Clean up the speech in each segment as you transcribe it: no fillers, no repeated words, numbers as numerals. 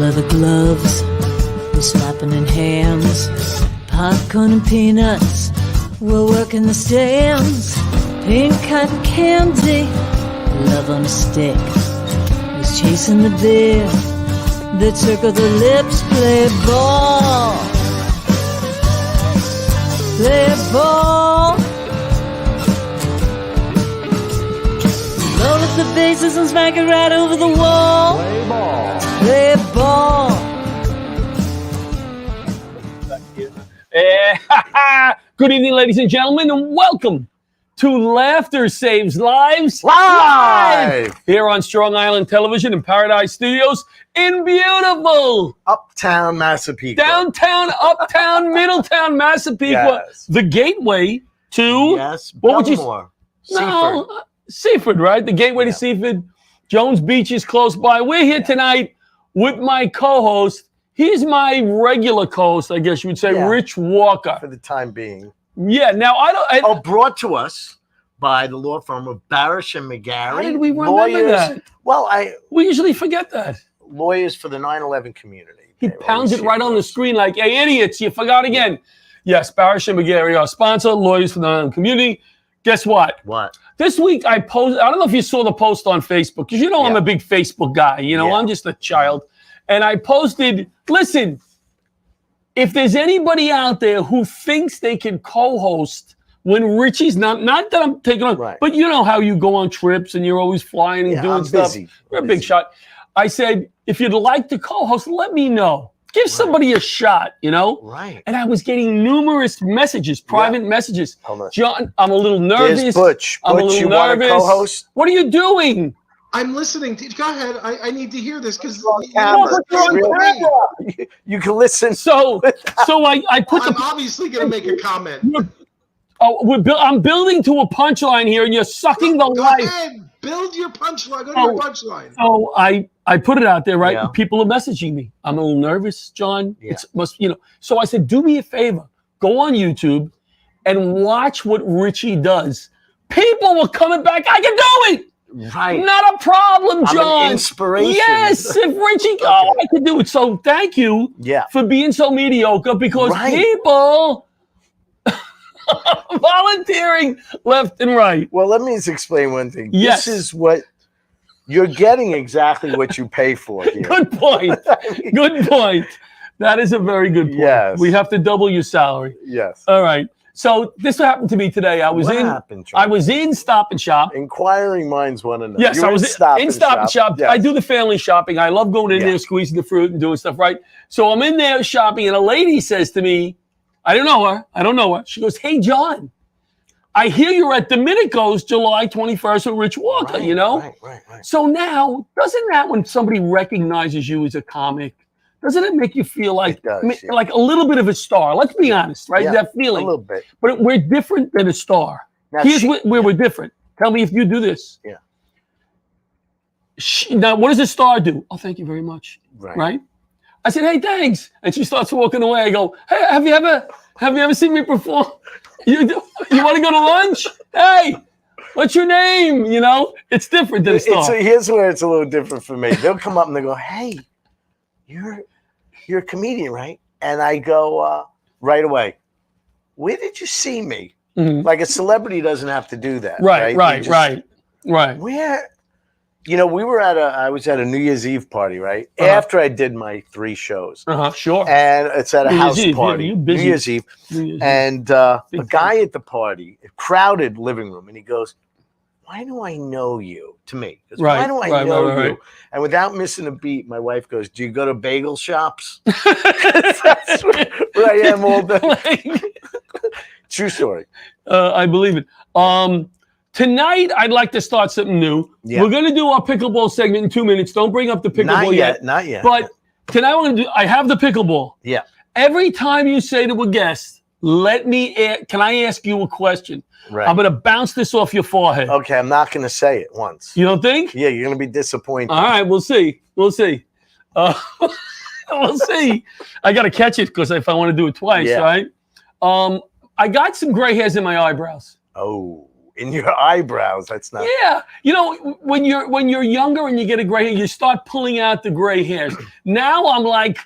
leather gloves, we're slapping in hams, popcorn and peanuts, we're working the stands, pink cotton candy, love on a stick, who's chasing the beer, that circle the lips, play ball, play ball. Roll up the bases and smack it right over the wall. Play ball. Play ball. Good evening, ladies and gentlemen, and welcome to Laughter Saves Lives Live! here on Strong Island Television in Paradise Studios in beautiful Uptown Massapequa. downtown, uptown, Middletown, Massapequa, Yes. the gateway to Yes, what would you? Belmore. No, Seaford, right? The gateway to Seaford. Jones Beach is close by. We're here tonight with my co-host. He's my regular co-host, I guess you would say, Yeah. Rich Walker. For the time being. Yeah. Now I don't. Brought to us by the law firm of Barasch and McGarry. How did we remember that? Well, We usually forget that. lawyers for the 9/11 community. He They pounds it always right say on the those. screen like, hey, idiots, you forgot again. Yes, Barasch and McGarry, our sponsor, Lawyers for the Island Community. Guess what? What? This week I posted, I don't know if you saw the post on Facebook, because you know I'm Yeah. a big Facebook guy. You know, Yeah. I'm just a child. And I posted, listen, if there's anybody out there who thinks they can co-host when Richie's not that I'm taking on, Right. but you know how you go on trips and you're always flying and Yeah, doing I'm stuff. busy. You're a big shot. I said, if you'd like to co-host, let me know. Give somebody a shot, you know? Right. And I was getting numerous messages, private messages. Hold on. John, I'm a little nervous. There's Butch. I'm a Butch, little you want to nervous. co-host? What are you doing? I'm listening to. Go ahead. I need to hear this because camera. I'm You can listen. So I put the. obviously going to make a comment. I'm building to a punchline here, and you're sucking the Go life. ahead. Build your punchline. Go to your punchline. So I put it out there, right? Yeah. People are messaging me. I'm a little nervous, John. Yeah. So I said, do me a favor, go on YouTube and watch what Richie does. People were coming back. I can do it. Right. Not a problem, I'm John. an inspiration. Yes, if Richie, I can do it. So thank you Yeah. for being so mediocre, because Right. people volunteering left and right. Well, let me just explain one thing. Yes. This is what you're getting, exactly what you pay for here. Good point. Good point. That is a very good point. Yes. We have to double your salary. Yes. All right. So this happened to me today. I was What happened, John? I was in Stop and Shop. Inquiring minds want to know. Yes, You I were was in Stop and Shop. Yes. I do the family shopping. I love going in Yeah. there, squeezing the fruit and doing stuff, right? So I'm in there shopping, and a lady says to me, I don't know her. She goes, hey, John, I hear you're at Domenico's July 21st with Rich Walker, Right, you know? Right. So now, doesn't that, when somebody recognizes you as a comic, doesn't it make you feel like, It does, yeah. like a little bit of a star? Let's be honest, right? Yeah, That feeling. A little bit. But we're different than a star. Now, Here's where we're different. Tell me if you do this. Yeah. Now, what does a star do? Oh, thank you very much. Right. Right? I said, hey, thanks. And she starts walking away. I go, hey, have you ever seen me perform? You want to go to lunch? Hey, what's your name? You know, it's different than a star. Here's where it's a little different for me. They'll come up and they go, hey, you're a comedian, right? And I go right away, where did you see me? Mhm. Like a celebrity doesn't have to do that. Right. Where, I was at a New Year's Eve party, right? Uh-huh. After I did my 3 shows. Sure. And it's at a New Year's house Eve, party. yeah, you busy. New Year's Eve. New Year's Eve. And a Big guy at the party, a crowded living room, and he goes, why do I know you? To me. He goes, Right, why do I right, know right, you? right. And without missing a beat, my wife goes, do you go to bagel shops? That's where I am all day. True story. I believe it. Tonight, I'd like to start something new. Yeah. We're going to do our pickleball segment in 2 minutes. Don't bring up the pickleball Not yet. But tonight, I have the pickleball. Yeah. Every time you say to a guest, can I ask you a question? Right. I'm going to bounce this off your forehead. Okay, I'm not going to say it once. You don't think? Yeah, you're going to be disappointed. All right, we'll see. We'll see. We'll see. I got to catch it because if I want to do it twice, Yeah. right? I got some gray hairs in my eyebrows. Oh, in your eyebrows. That's not. Yeah, you know, when you're younger and you get a gray hair, you start pulling out the gray hairs. Now I'm like,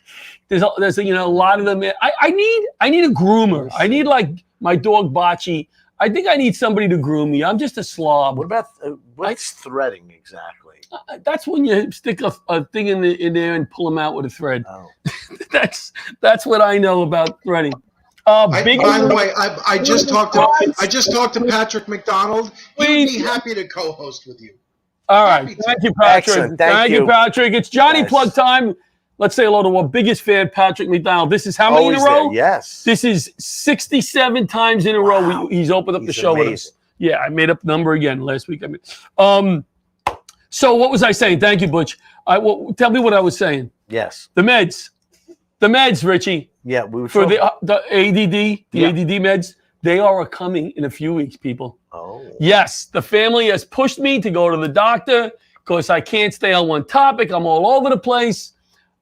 there's a, you know, a lot of them. I need a groomer. I need like my dog Bocce. I think I need somebody to groom me. I'm just a slob. What about what's threading exactly? That's when you stick a thing in there and pull them out with a thread. Oh. That's what I know about threading. By the way, I just talked to Patrick McDonald. He'd be happy to co-host with you. All right, thank you, Patrick. Excellent. Thank you, Patrick. It's Johnny Yes. Plug time. Let's say hello to our biggest fan, Patrick McDonald. This is how many Always in a row? there, yes. This is 67 times in a row he's opened up the show with us. Yeah, I made up the number again last week. So what was I saying? Thank you, Butch. Tell me what I was saying. Yes. The meds, Richie. Yeah, we were For talking. the ADD, ADD meds, they are coming in a few weeks, people. Oh. Yes, the family has pushed me to go to the doctor because I can't stay on one topic. I'm all over the place.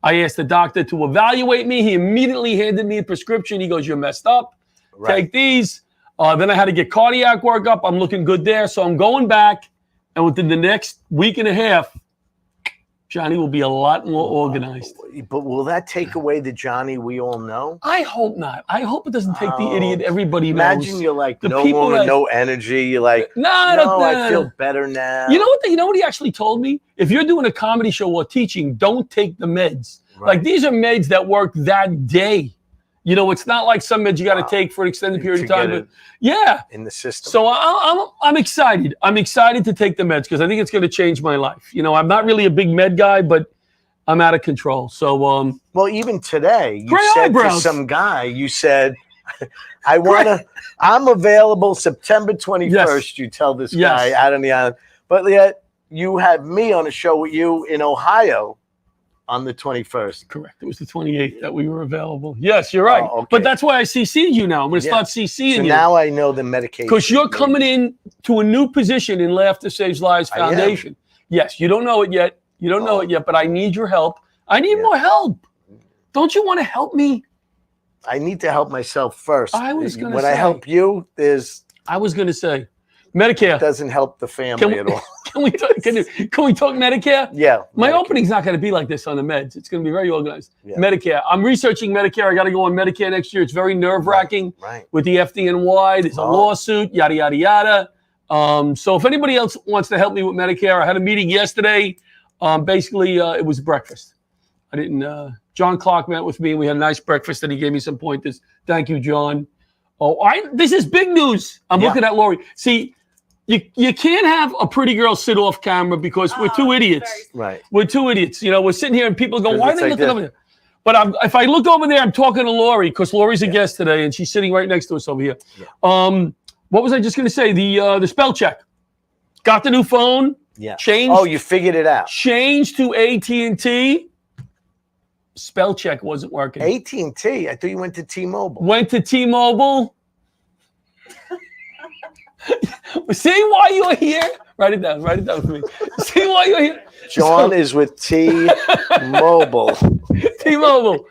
I asked the doctor to evaluate me. He immediately handed me a prescription. He goes, "You're messed up. Right. Take these." Then I had to get cardiac workup. I'm looking good there. So I'm going back. And within the next week and a half, Johnny will be a lot more organized. But will that take away the Johnny we all know? I hope not. I hope it doesn't take the idiot everybody knows. Imagine you're like The no people mood, that- no energy. You're like, No, I feel better now. You know what he actually told me? If you're doing a comedy show or teaching, don't take the meds. Right. Like these are meds that work that day. You know, it's not like some meds you got to take for an extended period of To time. get But yeah. in the system. So I'm excited. I'm excited to take the meds because I think it's going to change my life. You know, I'm not really a big med guy, but I'm out of control. So well, even today, you Gray said eyebrows. to some guy, you said, I'm available September 21st. Yes. You tell this Yes. guy out on the island. But yet you have me on a show with you in Ohio on the 21st. correct. It was the 28th that we were available. Yes, you're right. Oh, okay. But that's why I CC'd you now. I'm going to start CCing So you. now I know the medication. Because you're coming in to a new position in Laughter Saves Lives I am. Foundation. Yes, you don't know it yet. You don't know it yet, but I need your help. I need Yeah. more help. Don't you want to help me? I need to help myself first. I was gonna when say. I help you, I was going to say Medicare. doesn't help the family at all. Can we talk Medicare? Yeah. My Medicare. opening's not going to be like this on the meds. It's going to be very organized. Yeah. Medicare. I'm researching Medicare. I got to go on Medicare next year. It's very nerve-wracking Right. with the FDNY. There's a lawsuit, yada, yada, yada. So if anybody else wants to help me with Medicare, I had a meeting yesterday. Basically, it was breakfast. I didn't. John Clark met with me. We had a nice breakfast, and he gave me some pointers. Thank you, John. This is big news. I'm looking at Lori. See, you can't have a pretty girl sit off camera because we're two idiots. Right. We're two idiots. You know, we're sitting here and people go, Because "Why are it's they like looking this. over there?" But if I look over there, I'm talking to Lori because Lori's a guest today, and she's sitting right next to us over here. Yeah. What was I just going to say? The spell check. Got the new phone. Yeah. Changed. Oh, you figured it out. Changed to AT&T. Spell check wasn't working. AT&T. I thought you went to T-Mobile. Went to T-Mobile. See why you're here? Write it down. Write it down for me. See why you're here? John is with T-Mobile. T-Mobile.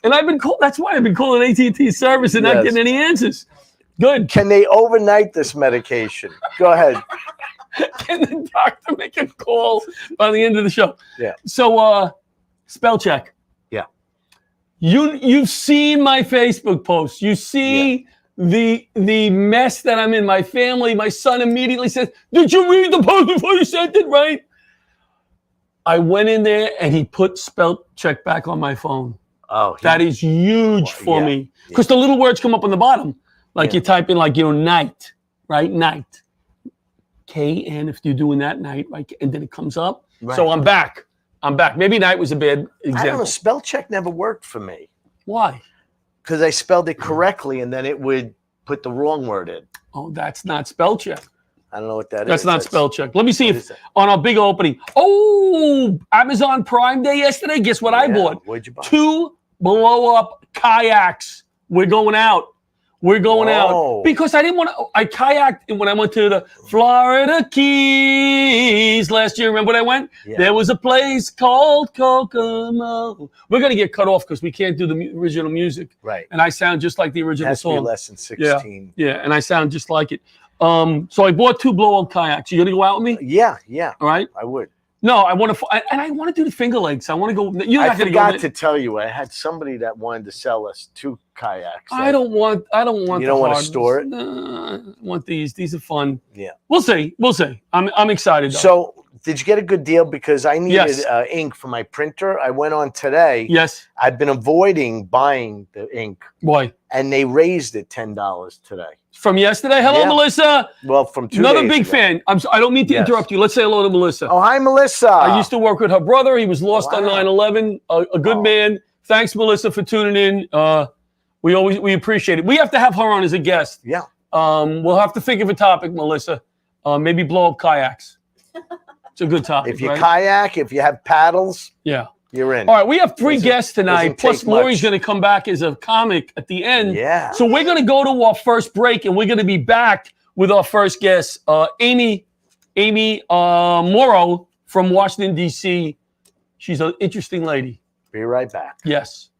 And I've been called. That's why I've been calling AT&T service and not Yes. getting any answers. Good. Can they overnight this medication? Go ahead. Can the doctor make a call by the end of the show? Yeah. So, spell check. Yeah. You've seen my Facebook post. You see the mess that I'm in. My family, my son immediately says, "Did you read the post before you sent it?" Right? I went in there and he put spell check back on my phone. Oh, That is huge for yeah, me because the little words come up on the bottom, like you type in, like, night, right? Night, KN. If you're doing that night, right, and then it comes up. Right. So I'm back. Maybe night was a bad I don't know. example. Spell check never worked for me Why? because I spelled it correctly and then it would put the wrong word in. Oh, that's not spell check. I don't know what that is. That's not spell check. Let me see what if is that? on our big opening. Oh, Amazon Prime Day yesterday. Guess what I bought? What'd you buy? 2 blow-up kayaks. We're going out. We're going Whoa. out because I didn't want to. I kayaked when I went to the Florida Keys last year. Remember when I went? Yeah. There was a place called Kokomo. We're gonna get cut off because we can't do the original music. Right. And I sound just like the It original has to be song. less than 16. Yeah, and I sound just like it. So I bought 2 blow-up kayaks. You gonna go out with me? Yeah. All right. I would. No, I want to, and I want to do the Finger Lakes. I want to go. You're I not going forgot to to tell you, I had somebody that wanted to sell us 2 kayaks. I don't want. You don't want to store it? I want these. These are fun. Yeah. We'll see. I'm excited. Though. So, did you get a good deal? Because I needed Yes. ink for my printer. I went on today. Yes. I've been avoiding buying the ink, Why? and they raised it $10 today. From yesterday. Hello, Yeah. Melissa. Well, from 2 Another days big ago. fan. I don't mean to Yes. interrupt you. Let's say hello to Melissa. Oh, hi, Melissa. I used to work with her brother. He was lost on Wow. 9/11. A good Oh. man. Thanks, Melissa, for tuning in. We appreciate it. We have to have her on as a guest. Yeah. We'll have to think of a topic, Melissa. Maybe blow up kayaks. It's a good topic. If you right? kayak, if you have paddles, Yeah. you're in. All right, we have 3 guests tonight. doesn't Plus, take Lori's much. going to come back as a comic at the end. Yeah. So we're going to go to our first break, and we're going to be back with our first guest, Amy Morrow from Washington, D.C. She's an interesting lady. Be right back. Yes.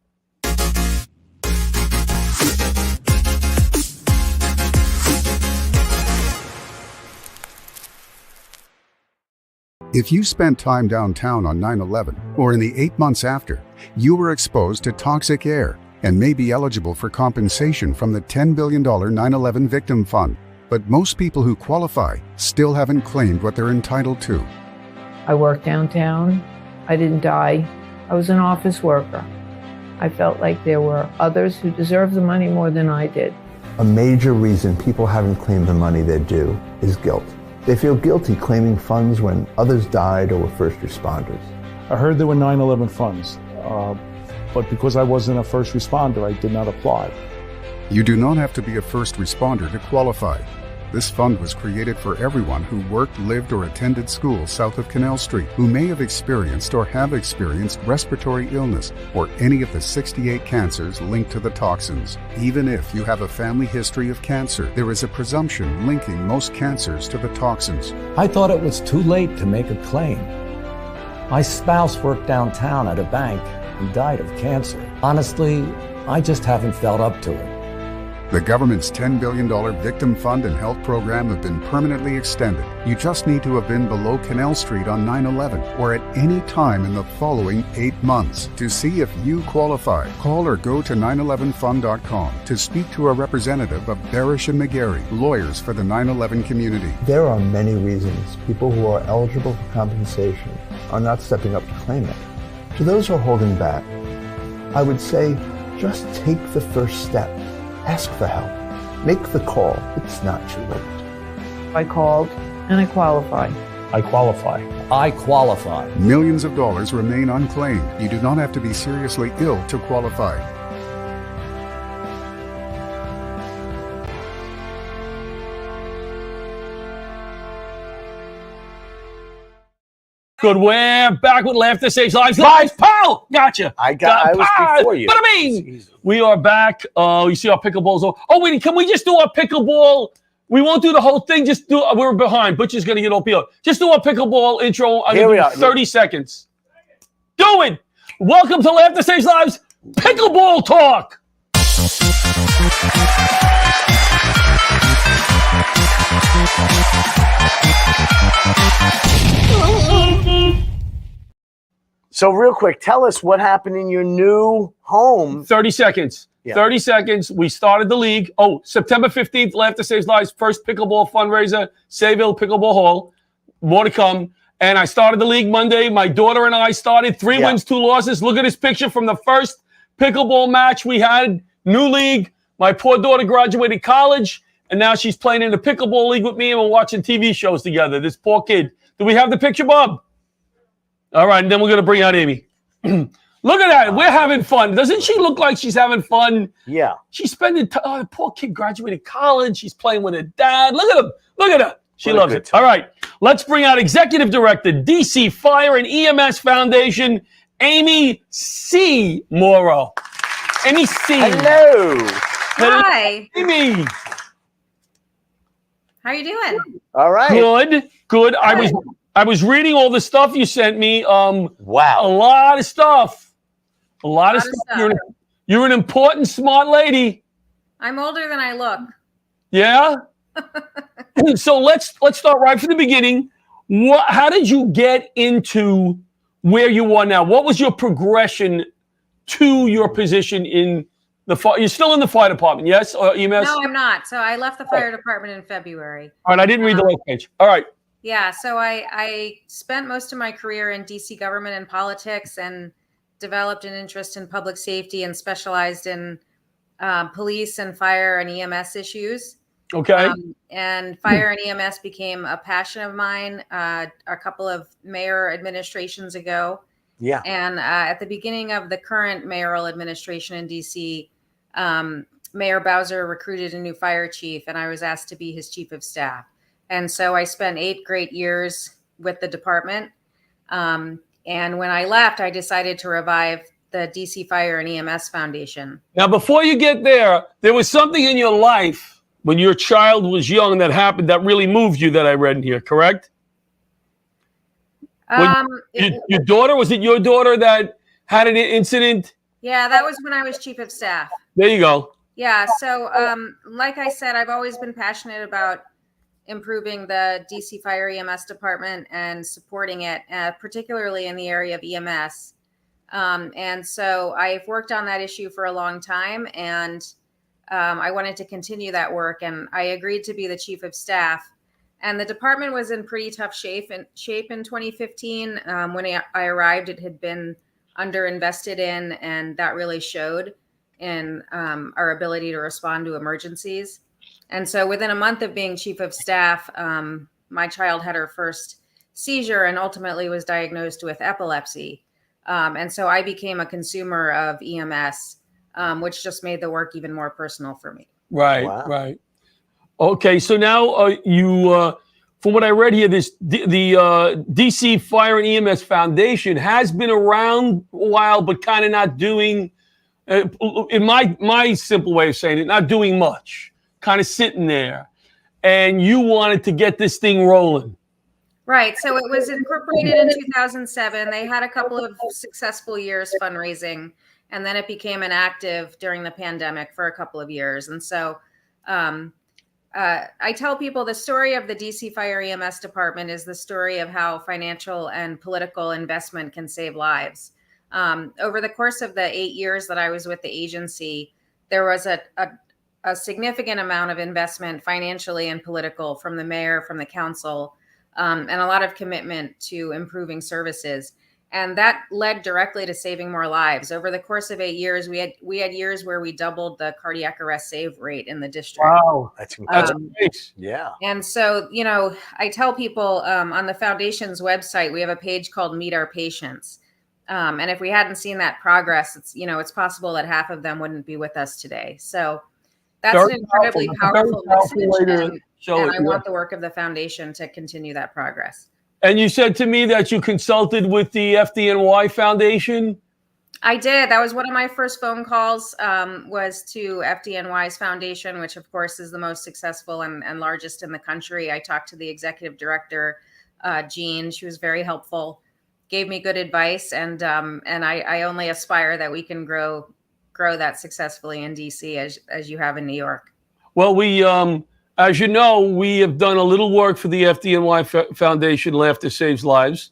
If you spent time downtown on 9/11 or in the 8 months after, you were exposed to toxic air and may be eligible for compensation from the $10 billion 9/11 Victim Fund. But most people who qualify still haven't claimed what they're entitled to. I worked downtown. I didn't die. I was an office worker. I felt like there were others who deserved the money more than I did. A major reason people haven't claimed the money they're due is guilt. They feel guilty claiming funds when others died or were first responders. I heard there were 9/11 funds, but because I wasn't a first responder, I did not apply. You do not have to be a first responder to qualify. This fund was created for everyone who worked, lived, or attended school south of Canal Street, who may have experienced or have experienced respiratory illness or any of the 68 cancers linked to the toxins. Even if you have a family history of cancer, there is a presumption linking most cancers to the toxins. I thought it was too late to make a claim. My spouse worked downtown at a bank and died of cancer. Honestly, I just haven't felt up to it. The government's $10 billion Victim Fund and Health Program have been permanently extended. You just need to have been below Canal Street on 9/11 or at any time in the following 8 months. To see if you qualify, call or go to 911fund.com to speak to a representative of Barasch and McGarry, lawyers for the 9/11 community. There are many reasons people who are eligible for compensation are not stepping up to claim it. To those who are holding back, I would say just take the first step. Ask for help. Make the call. It's not too late. I called and I qualified. I qualify. I qualify. Millions of dollars remain unclaimed. You do not have to be seriously ill to qualify. Good. We're back with Laughter Saves Lives. Lives, pal! Gotcha. I was before you. But I mean, we are back. You see our pickleballs. Oh, wait, can we just do our pickleball? We won't do the whole thing. Just do. We're behind. Butcher's going to get OPO. Just do our pickleball intro. I'm Here going we to are. do 30 seconds. Do it. Welcome to Laughter Saves Lives Pickleball Talk. So real quick, tell us what happened in your new home. 30 seconds. Yeah. 30 seconds. We started the league. Oh, September 15th, Laughter Saves Lives, first pickleball fundraiser, Sayville Pickleball Hall. More to come. And I started the league Monday. My daughter and I started 3 wins, 2 losses. Look at this picture from the first pickleball match we had. New league. My poor daughter graduated college, and now she's playing in the pickleball league with me, and we're watching TV shows together. This poor kid. Do we have the picture, Bob? All right, and then we're going to bring out Amy. Look at that. We're having fun. Doesn't she look like she's having fun? Yeah. She's spending the poor kid graduated college. She's playing with her dad. Look at him. Look at her. She What a loves good it. time. All right, let's bring out Executive Director, DC Fire and EMS Foundation, Amy C. Morrow. Amy C. Hello. Hi. Amy. How are you doing? All right. Good. I was reading all the stuff you sent me. A Wow. lot of stuff. A lot of stuff. You're an important, smart lady. I'm older than I look. Yeah? So let's start right from the beginning. How did you get into where you are now? What was your progression to your position in the fire? You're still in the fire department, yes? Or EMS? No, I'm not. So I left the fire department in February. All right, I didn't read the last page. All right. Yeah, so I spent most of my career in DC government and politics and developed an interest in public safety and specialized in police and fire and EMS issues. Okay. And fire and EMS became a passion of mine a couple of mayor administrations ago. Yeah. And at the beginning of the current mayoral administration in DC, Mayor Bowser recruited a new fire chief, and I was asked to be his chief of staff. And so I spent 8 great years with the department. And when I left, I decided to revive the DC Fire and EMS Foundation. Now, before you get there was something in your life when your child was young that happened that really moved you that I read in here, correct? Your daughter, was it your daughter that had an incident? Yeah, that was when I was chief of staff. There you go. Yeah, so like I said, I've always been passionate about improving the DC Fire EMS department and supporting it, particularly in the area of EMS. And so I've worked on that issue for a long time, and I wanted to continue that work, and I agreed to be the chief of staff. And the department was in pretty tough shape in 2015. When I arrived, it had been underinvested in, and that really showed in our ability to respond to emergencies. And so within a month of being chief of staff, my child had her first seizure and ultimately was diagnosed with epilepsy. And so I became a consumer of EMS, which just made the work even more personal for me. Right, Wow. right. Okay, so now you, from what I read here, the DC Fire and EMS Foundation has been around a while, but kind of not doing, in my simple way of saying it, not doing much, kind of sitting there. And you wanted to get this thing rolling. Right. So it was incorporated in 2007. They had a couple of successful years fundraising, and then it became inactive during the pandemic for a couple of years. And so I tell people the story of the DC Fire EMS department is the story of how financial and political investment can save lives. Over the course of the 8 years that I was with the agency, there was a significant amount of investment financially and political from the mayor, from the council, and a lot of commitment to improving services. And that led directly to saving more lives. Over the course of 8 years, we had years where we doubled the cardiac arrest save rate in the district. Wow, That's nice. yeah. And so, I tell people on the foundation's website, we have a page called Meet Our Patients. And if we hadn't seen that progress, it's possible that half of them wouldn't be with us today. So that's Very an incredibly powerful message. And I it. want the work of the foundation to continue that progress. And you said to me that you consulted with the FDNY Foundation? I did. That was one of my first phone calls, was to FDNY's foundation, which of course is the most successful and largest in the country. I talked to the executive director, Jean. She was very helpful, gave me good advice, and I only aspire that we can grow that successfully in DC as you have in New York. Well, we, as you know, we have done a little work for the FDNY Foundation, Laughter Saves Lives.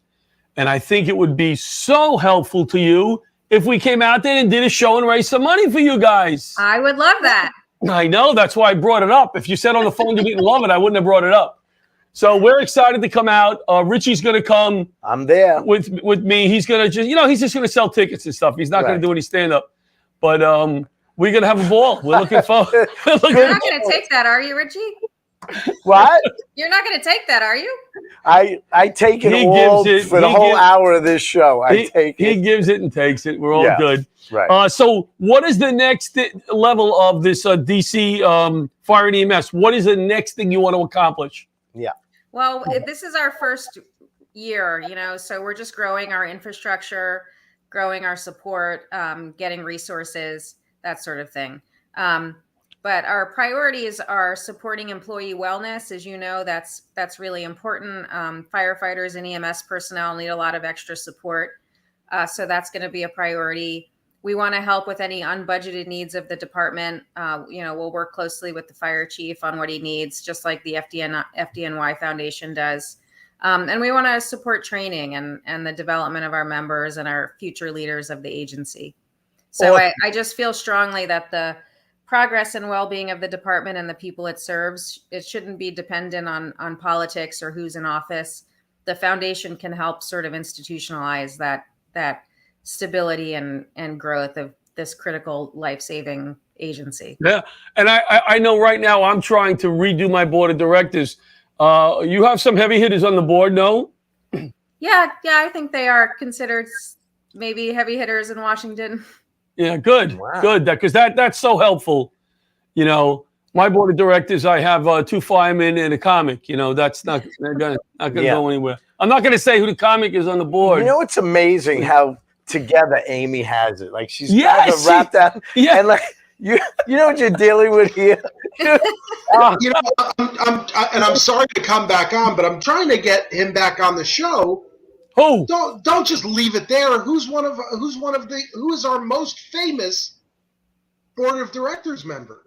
And I think it would be so helpful to you if we came out there and did a show and raised some money for you guys. I would love that. I know. That's why I brought it up. If you said on the phone you didn't love it, I wouldn't have brought it up. So we're excited to come out. Richie's going to come. I'm there. With me. He's going to just, he's just going to sell tickets and stuff. He's not going to do any stand-up. But we're going to have a ball. We're looking forward. You're not going to take that, are you, Richie? What? You're not going to take that, are you? I take it all for the whole hour of this show. He gives it and takes it. We're all good. Right. So what is the next level of this DC Fire and EMS? What is the next thing you want to accomplish? Yeah. Well, this is our first year, so we're just growing our infrastructure, growing our support, getting resources, that sort of thing. But our priorities are supporting employee wellness. As you know, that's really important. Firefighters and EMS personnel need a lot of extra support. So that's going to be a priority. we want to help with any unbudgeted needs of the department. We'll work closely with the fire chief on what he needs, just like the FDNY Foundation does. And we want to support training and the development of our members and our future leaders of the agency. So I just feel strongly that the progress and well-being of the department and the people it serves, it shouldn't be dependent on politics or who's in office. The foundation can help sort of institutionalize that stability and growth of this critical life-saving agency. Yeah. And I know right now I'm trying to redo my board of directors. You have some heavy hitters on the board, no? Yeah, I think they are considered maybe heavy hitters in Washington. Yeah, good. Wow. Good. Because that's so helpful. My board of directors, I have 2 firemen and a comic. That's not gonna go anywhere. I'm not gonna say who the comic is on the board. It's amazing how together Amy has it. Like she's Yes, got it wrapped up. Yeah. And like you know what you're dealing with here. I'm sorry to come back on, but I'm trying to get him back on the show. Who? Don't just leave it there. Who is our most famous board of directors member?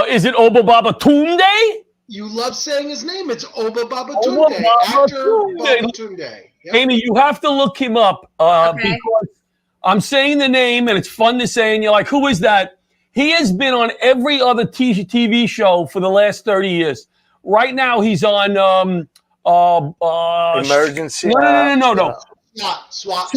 Is it Obabatunde? You love saying his name. It's Obabatunde, actor Babatunde. Yep. Amy, you have to look him up because I'm saying the name and it's fun to say, and you're like, who is that? He has been on every other TV show for the last 30 years. Right now, he's on Emergency. No. SWAT.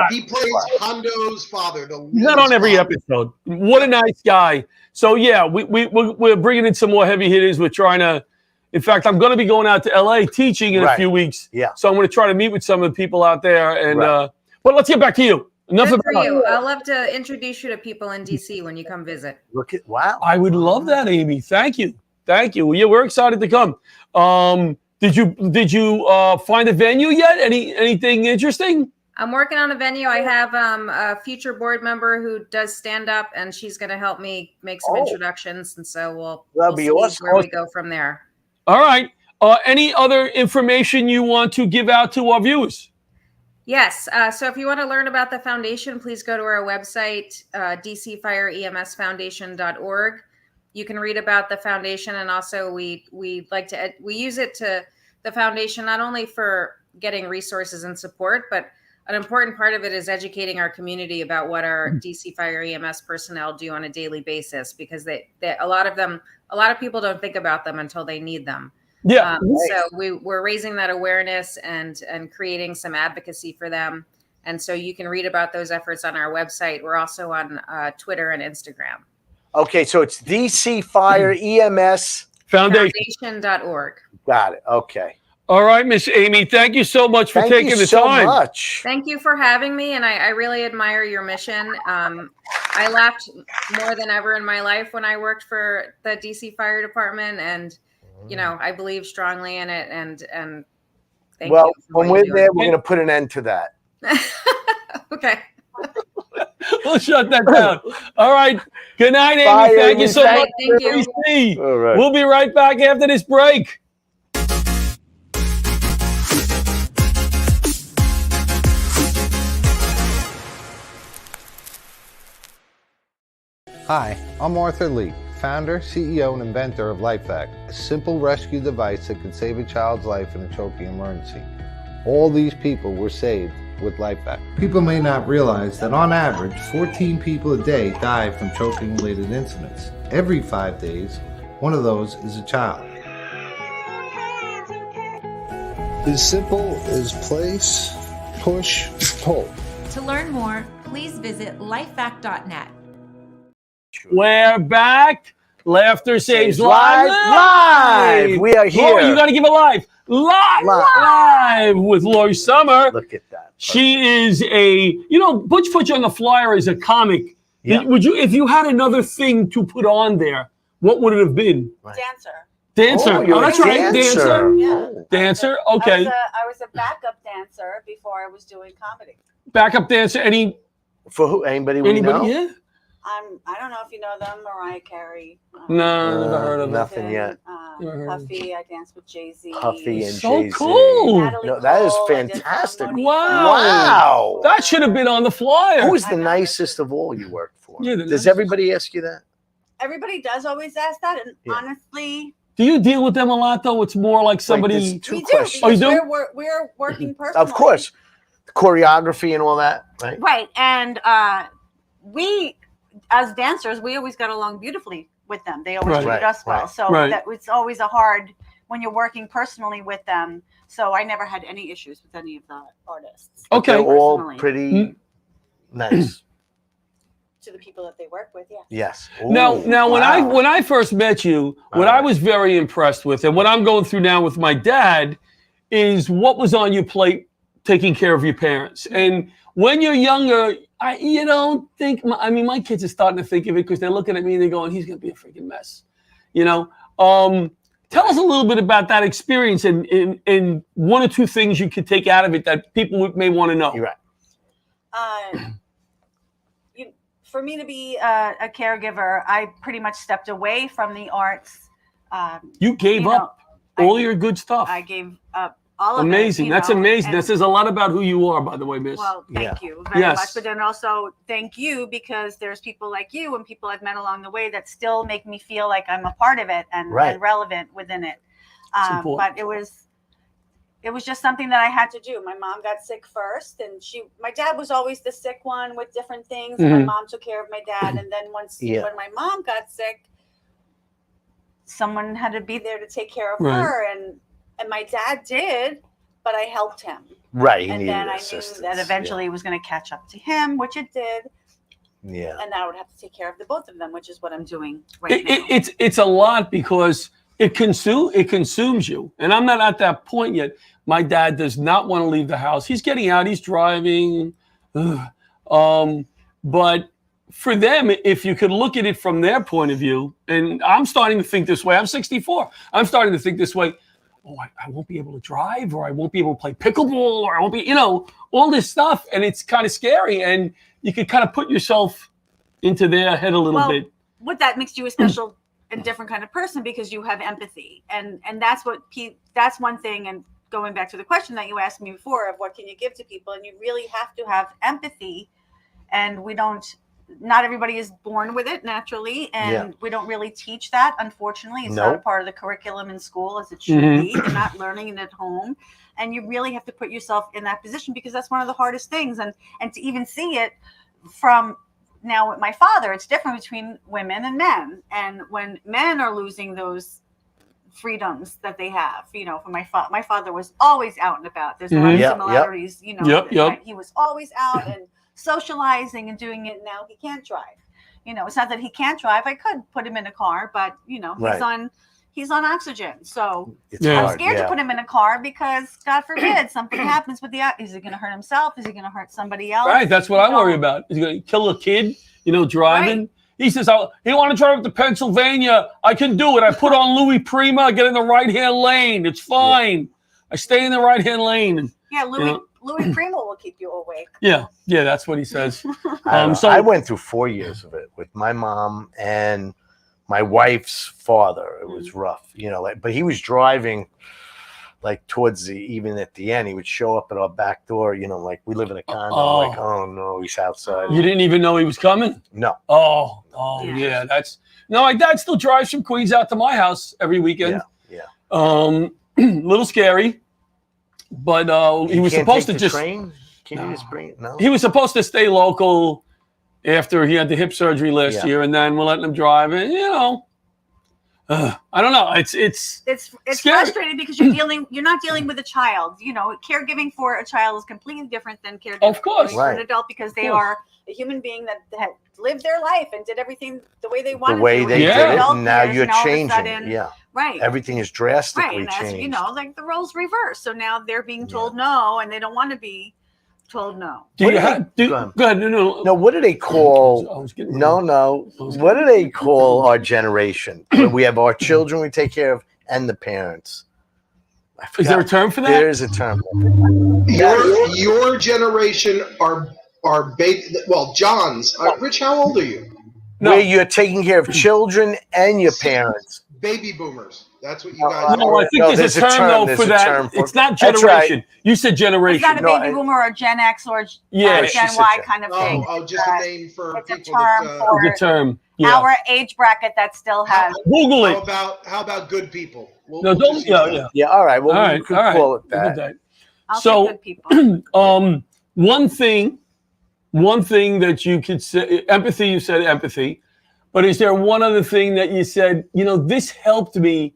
He plays Hondo's father. He's not on every episode. What a nice guy. So yeah, we're bringing in some more heavy hitters. We're trying to. In fact, I'm going to be going out to LA teaching in a few weeks. Yeah. So I'm going to try to meet with some of the people out there. And but let's get back to you. Enough Good about for you. I'd love to introduce you to people in DC when you come visit. Wow. I would love that, Amy. Thank you. Well, yeah, we're excited to come. Did you find a venue yet? Anything interesting? I'm working on a venue. I have a future board member who does stand up, and she's going to help me make some introductions. And so we'll see where we go from there. All right. Any other information you want to give out to our viewers? Yes. So if you want to learn about the foundation, please go to our website, dcfireemsfoundation.org. You can read about the foundation, and also we use it to the foundation not only for getting resources and support, but an important part of it is educating our community about what our DC Fire EMS personnel do on a daily basis, because a lot of people don't think about them until they need them. Yeah. So we're raising that awareness and creating some advocacy for them. And so you can read about those efforts on our website. We're also on Twitter and Instagram. Okay, so it's DC Fire EMS Foundation.org. Got it. Okay. All right, Miss Amy, thank you so much for taking the time. Much. Thank you for having me, and I really admire your mission. I laughed more than ever in my life when I worked for the DC Fire Department, and I believe strongly in it. And thank you. Well, when we're there, we're going to put an end to that. Okay. We'll shut that down. All right. Good night, Amy. Bye, Thank Amy. you so much. Thank you. All right. We'll be right back after this break. Hi, I'm Arthur Lee, founder, CEO, and inventor of LifeVac, a simple rescue device that can save a child's life in a choking emergency. All these people were saved with LifeVac. People may not realize that on average, 14 people a day die from choking-related incidents. Every 5 days, one of those is a child. As simple as place, push, pull. To learn more, please visit lifevac.net. We're back. Laughter saves lives. Live. We are here. Lori, you got to give it live with Lori Summer. Look at that. She is Butch put you on the flyer as a comic. Yeah. Would you, if you had another thing to put on there, what would it have been? Dancer. Oh, that's right. Dancer. Yeah. Dancer. Okay. I was a backup dancer before I was doing comedy. Backup dancer. For who? Anybody we know? Yeah. I don't know if you know them, Mariah Carey. No, never heard of them. Nothing yet. Puffy, I danced with Jay-Z. Puffy and So Jay-Z. cool. Natalie No, that is Cole, I did fantastic. Monifa. Wow. That should have been on the flyer. Who's the nicest of all you worked for? Yeah, Does everybody ask you that? Everybody does always ask that, and honestly, Do you deal with them a lot, though? It's more like somebody. there's two we do. questions. Oh, you Because do? we're working personally. Of course. Choreography and all that, right? Right, and we, as dancers, we always got along beautifully with them. They always treated us well. So that it's always a hard when you're working personally with them. So I never had any issues with any of the artists. Okay. They're all Personally. pretty nice. To the people that they work with, yeah. Yes. Now, Ooh, when I first met you, what I was very impressed with, and what I'm going through now with my dad, is what was on your plate taking care of your parents. And when you're younger, you don't think. My kids are starting to think of it because they're looking at me and they're going, "He's going to be a freaking mess," you know. Tell us a little bit about that experience and one or two things you could take out of it that people may want to know. You're right. For me to be a caregiver, I pretty much stepped away from the arts. You gave up all your good stuff. I gave up all of it. Amazing. That's amazing. That says a lot about who you are, by the way, miss. Well, thank you very much. But then also thank you because there's people like you and people I've met along the way that still make me feel like I'm a part of it and relevant within it. But it was just something that I had to do. My mom got sick first, and my dad was always the sick one with different things. Mm-hmm. My mom took care of my dad, and then when my mom got sick, someone had to be there to take care of her, and my dad did, but I helped him. Right, and then I knew that eventually it was going to catch up to him, which it did. Yeah, and now I would have to take care of the both of them, which is what I'm doing right now. It's a lot because it consumes you, and I'm not at that point yet. My dad does not want to leave the house. He's getting out. He's driving. But for them, if you could look at it from their point of view, and I'm starting to think this way. I'm 64. I'm starting to think this way. Oh, I won't be able to drive, or I won't be able to play pickleball, or I won't be, all this stuff. And it's kind of scary. And you could kind of put yourself into their head a little bit. What that makes you a special and different kind of person because you have empathy. And that's that's one thing. And going back to the question that you asked me before of what can you give to people, and you really have to have empathy. And not everybody is born with it naturally, and we don't really teach that. Unfortunately, it's not a part of the curriculum in school as it should be. You're not learning it at home, and you really have to put yourself in that position because that's one of the hardest things. And to even see it from now with my father, it's different between women and men. And when men are losing those freedoms that they have, for my father was always out and about. There's a lot of similarities, he was always out and socializing and doing it. Now he can't drive. It's not that he can't drive. I could put him in a car, but he's on oxygen. So I'm scared to put him in a car because God forbid something happens with is he going to hurt himself? Is he going to hurt somebody else? Right. That's what I worry about. Is he going to kill a kid, driving? Right. He says, he want to drive up to Pennsylvania. I can do it. I put on Louis Prima. I get in the right-hand lane. It's fine. I stay in the right-hand lane. Yeah, Louis Prima will keep you awake. Yeah, that's what he says. So I went through 4 years of it with my mom and my wife's father. It was rough, but he was driving like towards even at the end, he would show up at our back door, like we live in a condo. Like, oh no, he's outside. You didn't even know he was coming? No. Oh, yeah. My dad still drives from Queens out to my house every weekend. Yeah. Little scary, but he was supposed to just train. Can you just bring it? No. He was supposed to stay local after he had the hip surgery last year, and then we're letting him drive. And I don't know. It's frustrating because you're not dealing with a child. Caregiving for a child is completely different than caregiving for an adult because they are a human being that had lived their life and did everything the way they wanted. The way they did it, and now you're changing. Sudden, right. Everything is drastically changed. And like the roles reversed. So now they're being told no, and they don't want to be told no. Go ahead. No. What do they call? What do they call our generation? We have our children we take care of, and the parents. Is there a term for that? There is a term. Your generation are John's. Rich, how old are you? No. where you're taking care of children and your parents. Baby boomers. That's what you guys. No, I think there's a term though for that. It's not That's generation. right. You said generation. It's not a baby boomer or Gen X or Yeah, Gen Y kind of thing. Oh, just a name for It's a people term that. for The term. Yeah. our age bracket that still has. Google it. How about good people? No, don't. Yeah. Yeah. All right. Well, All we right. could All right. call it Look at that. I'll So, say good people. one thing that you could say, empathy. You said empathy, but is there one other thing that you said? This helped me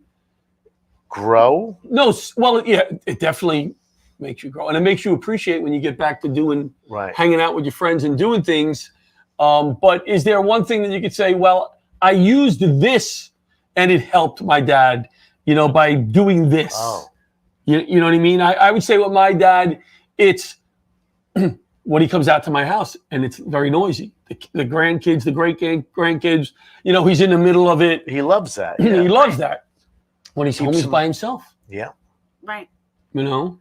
grow. No, well, yeah, it definitely makes you grow, and it makes you appreciate when you get back to hanging out with your friends and doing things. But is there one thing that you could say? Well, I used this, and it helped my dad. By doing this. Oh. You know what I mean? I would say with my dad, it's when he comes out to my house and it's very noisy. The grandkids, the great grandkids, he's in the middle of it. He loves that. He Yeah. loves that. When he's home, he's by himself. Yeah. Right. So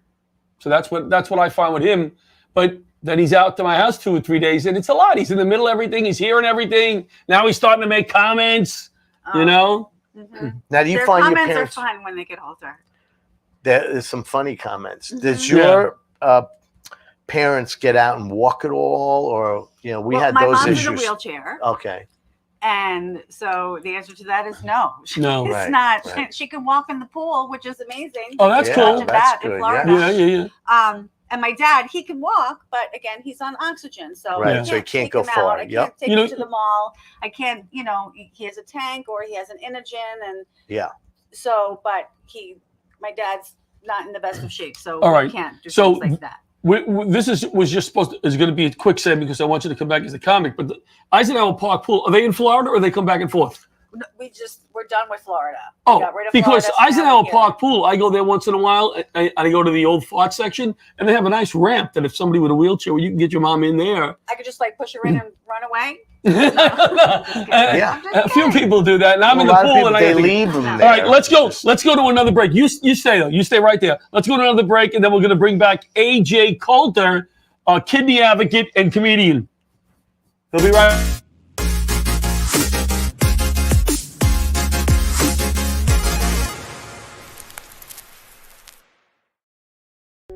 that's what I find with him. But then he's out to my house 2 or 3 days, and it's a lot. He's in the middle of everything. He's hearing everything. Now he's starting to make comments. Mm-hmm. Now, do you Their find your comments parents? are fun when they get older. There's some funny comments. Mm-hmm. Does your parents get out and walk at all, or we had those my mom's issues? in a wheelchair. Okay. And so the answer to that is no. No. It's Right, not. right. She can walk in the pool, which is amazing. Oh, that's She's cool. watching That's that in good, Florida. Yeah. And my dad, he can walk, but again, he's on oxygen, so Right, I so he can't take go him far. out. I Yep. can't take him to the mall. I can't. He has a tank or he has an Inogen, and Yeah. so, but my dad's not in the best of shape, so All right. we can't do So things like that. this is going to be a quick segment because I want you to come back as a comic. But the Eisenhower Park Pool, are they in Florida or they come back and forth? We're done with Florida. We Oh, got rid of because Florida, so now Eisenhower we're here. Park Pool, I go there once in a while, and I go to the old fart section, and they have a nice ramp that if somebody with a wheelchair, you can get your mom in there. I could just push her in and run away. Yeah. A few people do that, and I'm in A the lot of pool, people, and I they have to- leave them All there. right, let's go. Let's go to another break. You stay though. You stay right there. Let's go to another break, and then we're going to bring back AJ Coulter, a kidney advocate and comedian. He'll be right.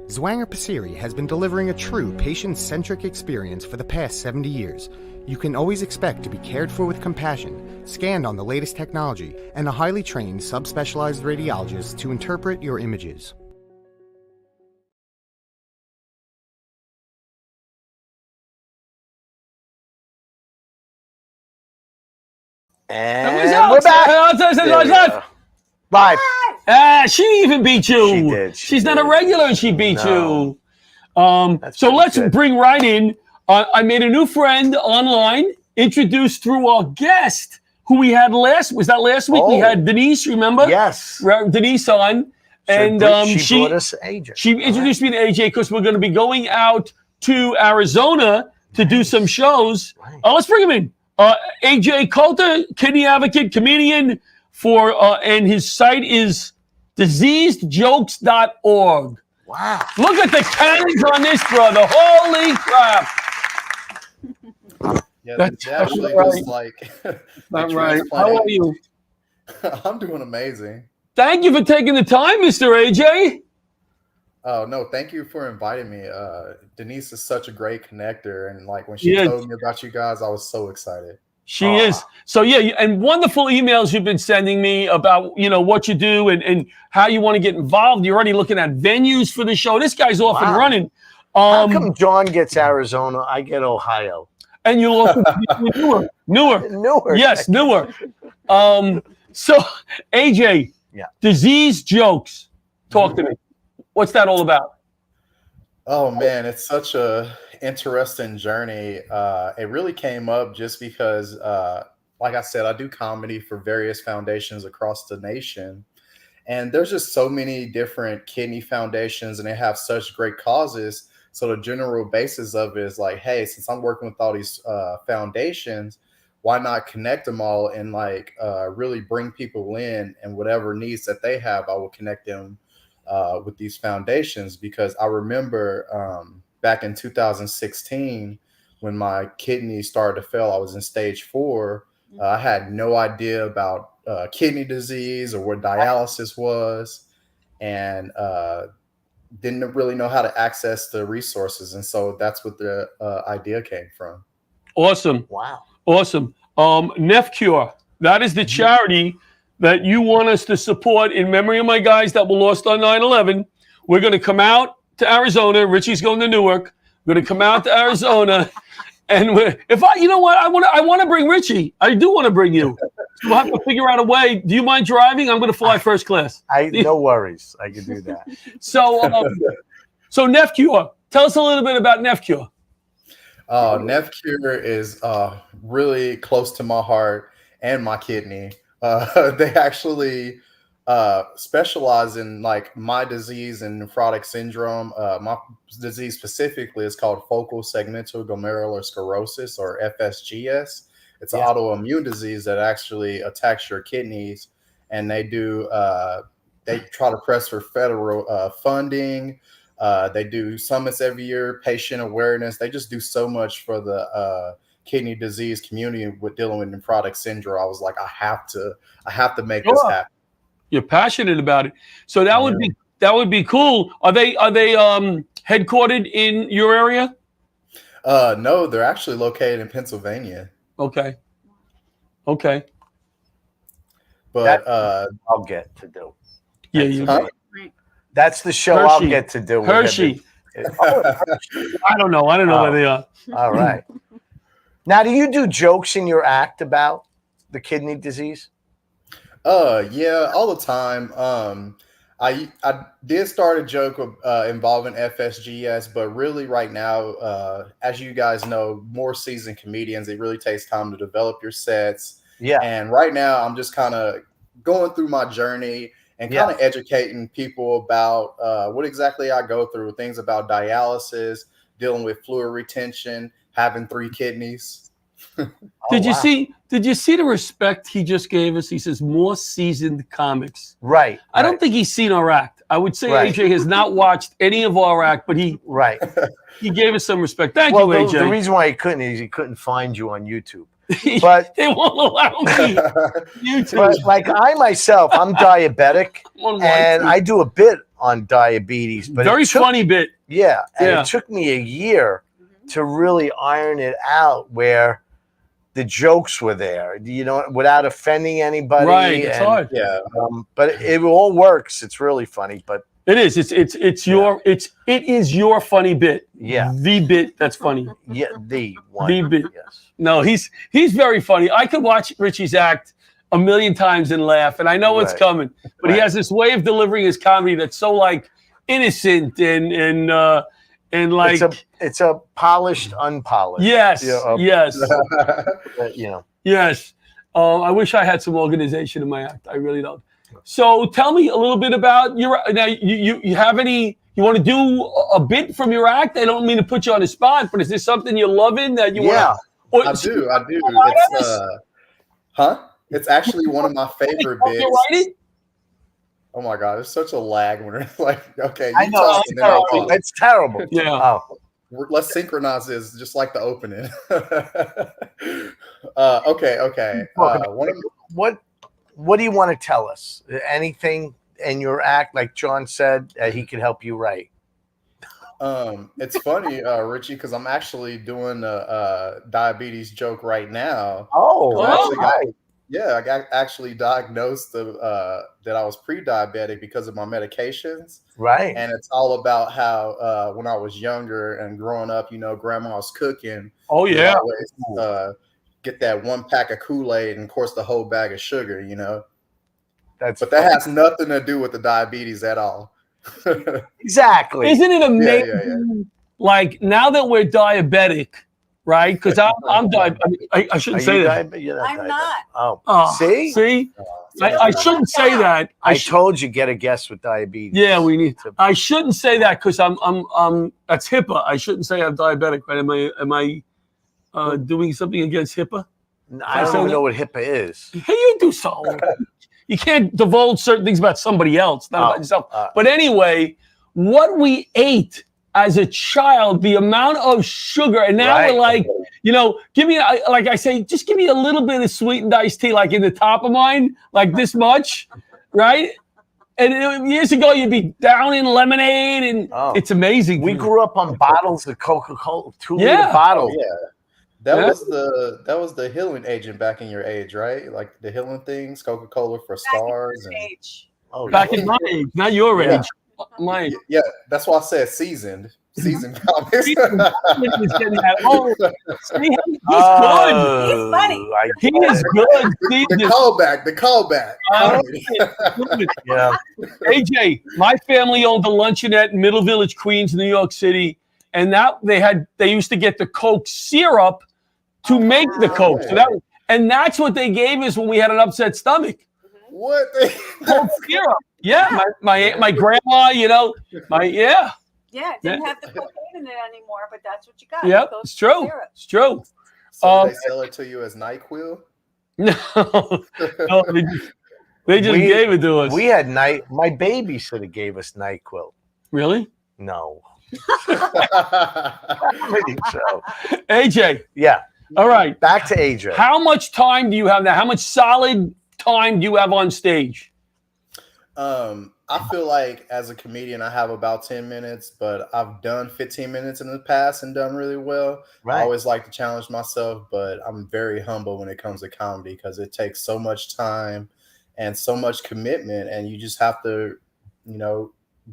Zwanger Passeri has been delivering a true patient-centric experience for the past 70 years. You can always expect to be cared for with compassion, scanned on the latest technology, and a highly trained subspecialized radiologist to interpret your images. And we're back. Live. She even beat you. She did. She's not a regular, and she beat No. you. So let's good. bring right in. I made a new friend online, introduced through our guest who we had last. Was that last week? We Oh. had Denise. Remember? Yes. Denise on, and she brought us AJ. She introduced me to AJ because we're going to be going out to Arizona to do some shows. Right. Let's bring him in. AJ Coulter, kidney advocate, comedian, and his site is diseasedjokes.org. Wow. Look at the cannons on this, brother. Holy crap. Yeah, That's that's actually right. just like Not right. How are you? I'm doing amazing. Thank you for taking the time, Mr. AJ. Oh no, thank you for inviting me. Denise is such a great connector, and like when she Yes. told me about you guys, I was so excited. She is. So yeah, and wonderful emails you've been sending me about, what you do and how you want to get involved. You're already looking at venues for the show. This guy's off and Wow. running. How come John gets Arizona? I get Ohio. And you'll also newer. Newer. Yes, newer. So AJ, Yeah. disease jokes. Talk to me. What's that all about? Oh man, it's such a interesting journey. It really came up just because, like I said, I do comedy for various foundations across the nation, and there's just so many different kidney foundations, and they have such great causes. So the general basis of it is like, hey, since I'm working with all these foundations, why not connect them all and really bring people in, and whatever needs that they have, I will connect them with these foundations. Because I remember back in 2016, when my kidney started to fail, I was in stage 4. I had no idea about kidney disease or what dialysis was, and didn't really know how to access the resources. And so that's what the idea came from. Awesome. Wow. Awesome. NephCure, that is the charity that you want us to support in memory of my guys that were lost on 9/11. We're going to come out to Arizona. Richie's going to Newark. We're going to come out to Arizona. And you know what, I want to bring Richie. I do want to bring you. So we'll have to figure out a way. Do you mind driving? I'm going to fly first class. No worries. I can do that. So NephCure. Tell us a little bit about NephCure. NephCure is really close to my heart and my kidney. They actually specialize in like my disease and nephrotic syndrome. My disease specifically is called focal segmental glomerular sclerosis, or FSGS. It's an autoimmune disease that actually attacks your kidneys, and they try to press for federal funding. They do summits every year, patient awareness. They just do so much for the kidney disease community with dealing with nephrotic syndrome. I was like, I have to make this happen. You're passionate about it, so that would be cool. Are they headquartered in your area? No, they're actually located in Pennsylvania. Okay. But I'll get to do. Yeah, you. That's the show Hershey. I'll get to do. Hershey. I don't know where they are. All right. Now, do you do jokes in your act about the kidney disease? Yeah, all the time. I did start a joke involving FSGS, but really right now, as you guys know, more seasoned comedians, it really takes time to develop your sets. Yeah. And right now I'm just kind of going through my journey and kind of educating people about what exactly I go through, things about dialysis, dealing with fluid retention, having 3 kidneys. Did you see the respect he just gave us? He says more seasoned comics. Right. I don't think he's seen our act. I would say Right. AJ has not watched any of our act, but he gave us some respect. Thank you, AJ. The reason why he couldn't is he couldn't find you on YouTube. But they won't allow me YouTube. But like I myself, I'm diabetic, and I do a bit on diabetes. But very funny bit. Yeah, and it took me a year to really iron it out where the jokes were there, without offending anybody. Right, it's hard. Yeah, but it all works. It's really funny, but it is. It is your funny bit. Yeah, the bit that's funny. Yeah, the bit. Yes. No, he's very funny. I could watch Richie's act a million times and laugh, and I know what's coming. But he has this way of delivering his comedy that's so like innocent and like it's a polished, unpolished. Yes, yes. Yes. I wish I had some organization in my act. I really don't. So tell me a little bit about your. Now, you have any? You want to do a bit from your act? I don't mean to put you on the spot, but is this something you're loving that you want? I do. It's actually one of my favorite bits. Oh my God, it's such a lag when it's like, okay, I know it's terrible. Yeah. Let's synchronize this just like the opening. Okay. What do you want to tell us? Anything in your act, like John said, he could help you write? It's funny, Richie, because I'm actually doing a diabetes joke right now. I got actually diagnosed that I was pre-diabetic because of my medications. Right. And it's all about how when I was younger and growing up, grandma was cooking. Oh, yeah. Always, get that 1 pack of Kool-Aid and, of course, the whole bag of sugar, But that has nothing to do with the diabetes at all. Exactly. Isn't it amazing? Yeah. Like, now that we're diabetic, right? Because I'm diabetic. I shouldn't say that. I'm not. Oh, see? See? I shouldn't say that. I told you, get a guest with diabetes. Yeah, we need to. I shouldn't say that because I'm that's HIPAA. I shouldn't say I'm diabetic, right? Am I doing something against HIPAA? I don't even know what HIPAA is. Hey, you do so. You can't divulge certain things about somebody else, not about yourself. But anyway, what we ate as a child, the amount of sugar, and now we're like, You know, give me, like I say, just give me a little bit of sweetened iced tea, like in the top of mine, like this much, right? And years ago, you'd be down in lemonade, and it's amazing. We grew up on bottles of Coca-Cola, 2-liter Yeah. bottles. Oh, yeah. That was the healing agent back in your age, right? Like the healing things, Coca-Cola for stars. Back in my age, not your age. My age. Yeah, that's why I said seasoned. Seasoned comics. He's good. He's funny. He is good. The callback. Yeah. AJ, my family owned a luncheonette in Middle Village, Queens, New York City, and they used to get the Coke syrup to make the Coke. So that's what they gave us when we had an upset stomach. What? Coke syrup. Yeah, my grandma, Yeah, it didn't have the cocaine in it anymore, but that's what you got. Yep, it's true. Syrup. It's true. So they sell it to you as NyQuil? No, they just gave it to us. We had my babysitter gave us NyQuil. Really? No. AJ. Yeah. All right. Back to AJ. How much time do you have now? How much solid time do you have on stage? I feel like as a comedian, I have about 10 minutes, but I've done 15 minutes in the past and done really well. Right. I always like to challenge myself, but I'm very humble when it comes to comedy because it takes so much time and so much commitment, and you just have to,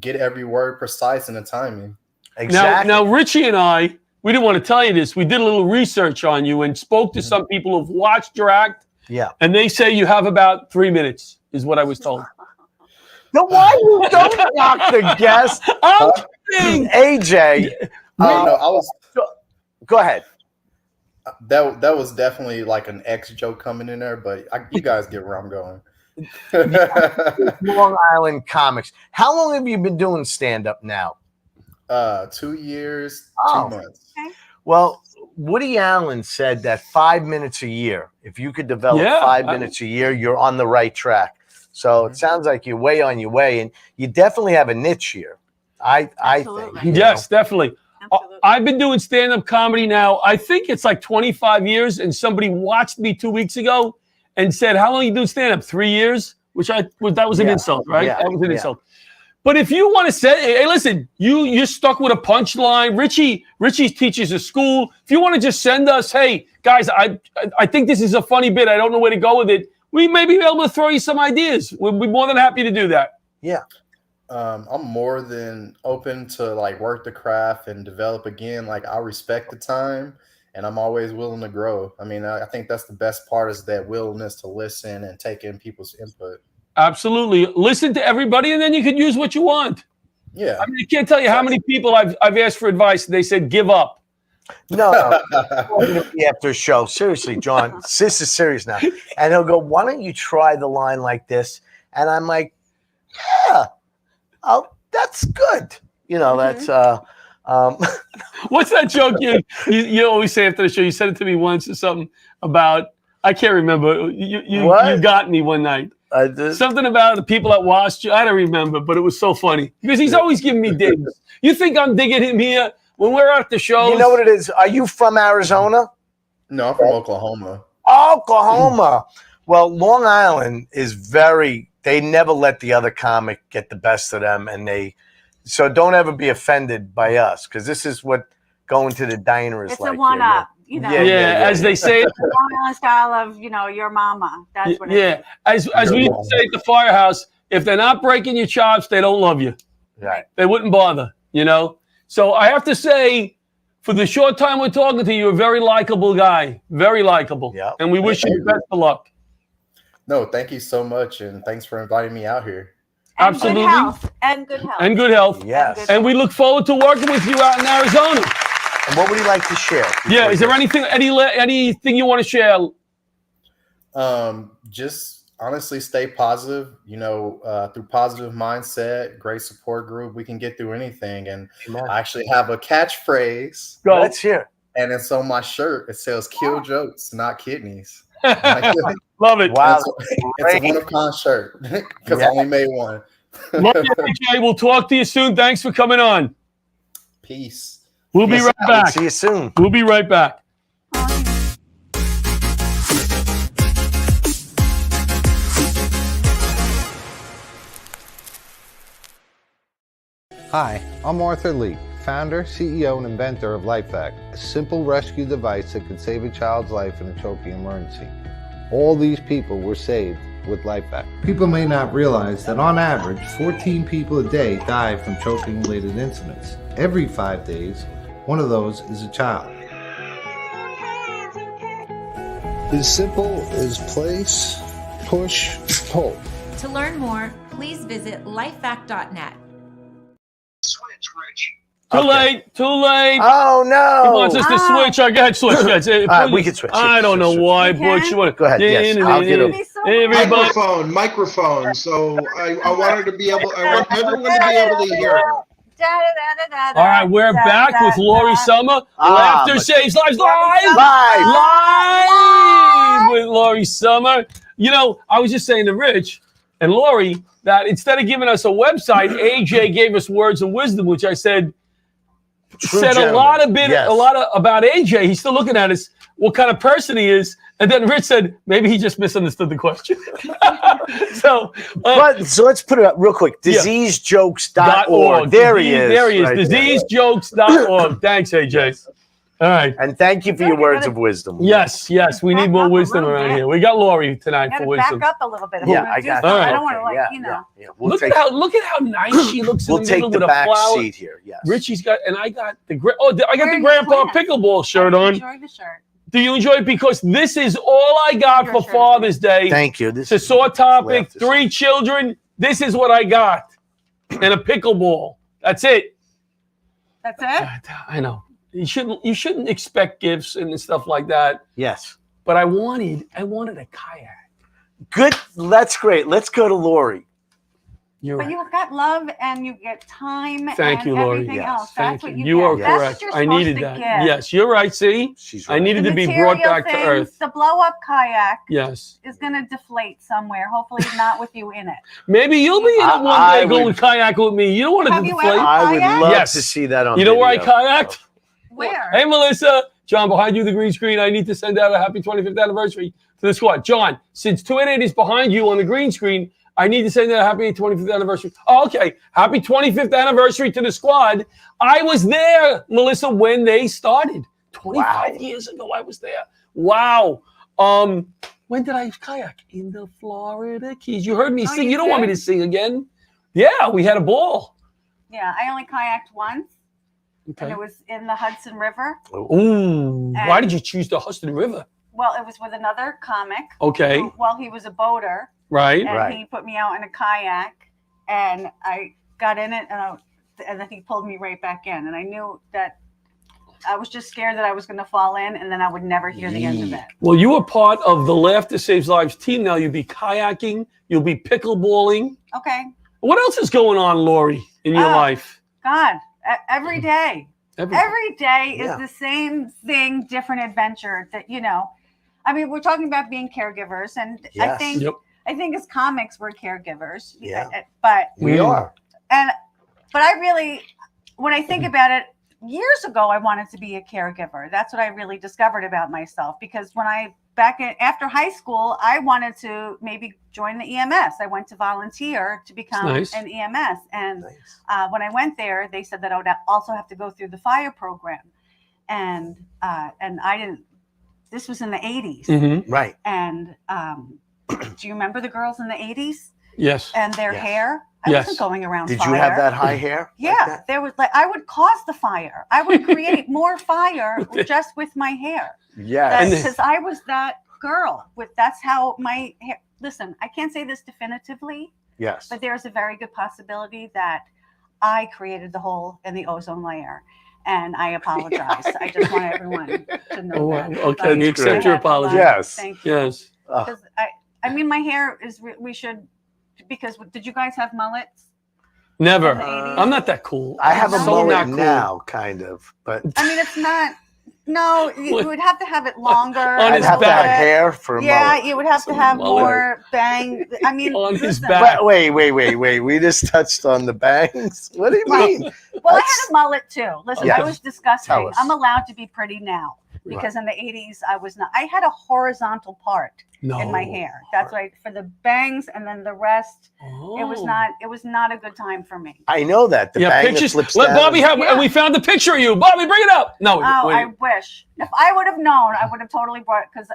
get every word precise in the timing. Exactly. Now, Richie and I, we didn't want to tell you this. We did a little research on you and spoke to some people who've watched your act. Yeah. And they say you have about 3 minutes, is what I was told. No, why you don't knock the guest? I'm kidding. AJ. Go ahead. That was definitely like an X joke coming in there, but you guys get where I'm going. Long Island comics. How long have you been doing stand-up now? 2 years, 2 months. Well, Woody Allen said that 5 minutes a year. If you could develop 5 minutes a year, you're on the right track. So it sounds like you're way on your way, and you definitely have a niche here. I think. Yes, definitely. I've been doing stand-up comedy now. I think it's like 25 years, and somebody watched me 2 weeks ago and said, "How long you do stand-up? 3 years?" That was an insult, right? Yeah. That was an insult. But if you want to say, hey, listen, you're stuck with a punchline. Richie teaches a school. If you want to just send us, hey, guys, I think this is a funny bit. I don't know where to go with it. We may be able to throw you some ideas. We'll be more than happy to do that. Yeah. I'm more than open to work the craft and develop again. I respect the time, and I'm always willing to grow. I mean, I think that's the best part is that willingness to listen and take in people's input. Absolutely. Listen to everybody, and then you can use what you want. Yeah. I mean, I can't tell you how many people I've asked for advice, and they said, give up. No. After a show. Seriously, John, this is serious now. And he'll go, why don't you try the line like this? And I'm like, yeah, that's good. That's what's that joke you always say after the show? You said it to me once or something about, I can't remember. You got me one night. Something about the people that watched you. I don't remember, but it was so funny because he's always giving me digs. You think I'm digging him here when we're at the show? You know what it is? Are you from Arizona? No, I'm from Oklahoma. Oklahoma. Well, Long Island is they never let the other comic get the best of them, so don't ever be offended by us because this is what going to the diner is it's like. It's a one-up. As they say, Long Island style of your mama. That's what. Yeah, as we used to say at the firehouse, if they're not breaking your chops, they don't love you. Right. They wouldn't bother. So I have to say, for the short time we're talking to you, you're a very likable guy, very likable. Yeah. And we wish you the best of luck. No, thank you so much, and thanks for inviting me out here. And absolutely. Good health. And good health. And good health. Yes. And we look forward to working with you out in Arizona. And what would you like to share? Yeah, is there anything you want to share? Just honestly stay positive, through positive mindset, great support group, we can get through anything. And I actually have a catchphrase. Go. Let's hear. And it's on my shirt. It says kill jokes, not kidneys. Love it. Wow. It's a one-of-a-kind shirt because I only made one. Love you, AJ. We'll talk to you soon. Thanks for coming on. Peace. We'll be right back. See you soon. We'll be right back. Hi, I'm Arthur Lee, founder, CEO, and inventor of LifeVac, a simple rescue device that could save a child's life in a choking emergency. All these people were saved with LifeVac. People may not realize that on average, 14 people a day die from choking-related incidents. Every 5 days, one of those is a child. As simple as place, push, pull. To learn more, please visit lifevac.net. Too late. Oh, no. He wants us to switch. Go ahead, switch, guys. We can switch. I don't know why, Butch. You want to go ahead? Yes, I'll get him. Microphone. So I wanted to be able. I want everyone to be able to hear. All right, we're back with Lori Summer. Laughter Saves Lives live with Lori Summer. You know, I was just saying to Rich and Lori that instead of giving us a website, AJ gave us words of wisdom, which I said a lot about AJ. He's still looking at us, what kind of person he is. And then Rich said, maybe he just misunderstood the question. So let's put it up real quick. Diseasejokes.org. There he is. Right Diseasejokes.org. Thanks, AJ. All right. And thank you for your words of wisdom. Yes. We need more wisdom around here. We got Lori tonight for wisdom. Back up a little bit. I got all right. I don't want to Look at how nice she looks in the middle with a flower. We'll take the back seat here. Yes. Richie's got, and I got the grandpa pickleball shirt on. Enjoy the shirt. Do you enjoy it? Because this is all I got for Father's Day. Thank you. It's a sore topic. 3 children. This is what I got. And a pickleball. That's it. That's it? I know. You shouldn't expect gifts and stuff like that. Yes. But I wanted a kayak. Good. That's great. Let's go to Lori. But you've got love and you get time. Thank you, Lori. Everything else. Thank That's what you. You are get. That's correct. what you're I needed that. Give. Yes, you're right. See, I needed to be brought back to earth. The blow up kayak. Yes. Is going to deflate somewhere. Hopefully, not with you in it. Maybe you'll be in it one day going kayak with me. You don't want to deflate. I would love to see that on. You know where I kayaked? Where? Hey, Melissa. John, behind you, the green screen. I need to send out a happy 25th anniversary to the squad. John, since 288 is behind you on the green screen, I need to send out a happy 25th anniversary. Oh, okay. Happy 25th anniversary to the squad. I was there, Melissa, when they started. 25 years ago, I was there. Wow. When did I kayak? In the Florida Keys. You heard me sing. You don't want me to sing again? Yeah, we had a ball. Yeah, I only kayaked once. Okay. And it was in the Hudson River. Ooh. Why did you choose the Hudson River? Well, it was with another comic. Okay. Well, he was a boater. Right. And he put me out in a kayak, and I got in it, and then he pulled me right back in. And I knew that I was just scared that I was going to fall in, and then I would never hear the end of it. Well, you are part of the Laughter Saves Lives team now. You'll be kayaking. You'll be pickleballing. Okay. What else is going on, Lori, in your life? God, every day. Every day is the same thing, different adventure that, I mean, we're talking about being caregivers, and I think as comics, we're caregivers. Yeah. But we are. But I really, when I think about it, years ago, I wanted to be a caregiver. That's what I really discovered about myself, because when after high school, I wanted to maybe join the EMS. I went to volunteer to become an EMS. And when I went there, they said that I would also have to go through the fire program. And I didn't, this was in the 80s. Mm-hmm. Right. And do you remember the girls in the 80s? Yes. And their hair? I wasn't going around Did fire. you have that high hair? Yeah. There was I would cause the fire. I would create more fire just with my hair. Yes. Because I was that girl. That's how my hair. Listen, I can't say this definitively. Yes. But there's a very good possibility that I created the hole in the ozone layer. And I apologize. I just want everyone to know that. Okay, you accept your apology. Yes. Thank you. Yes. Because I mean, my hair is. We should. Because did you guys have mullets? Never. I'm not that cool. I have a mullet cool. now, kind of, but I mean, it's not. No, you would have to have it longer. I'd have to have hair for a mullet. Yeah, you would have to have more bang. I mean, on his listen. back. But wait. We just touched on the bangs. What do you mean? Well, I had a mullet too. Listen, Yes. I was disgusting. Tell us. I'm allowed to be pretty now. because in the 80s I was not. I had a horizontal part in my hair. That's right, for the bangs, and then the rest. It was not a good time for me. I know that. The bang that flips Let down Bobby have. And we found a picture of you. Bobby, bring it up. No. Oh, I wish. If I would have known, I would have totally brought it. Because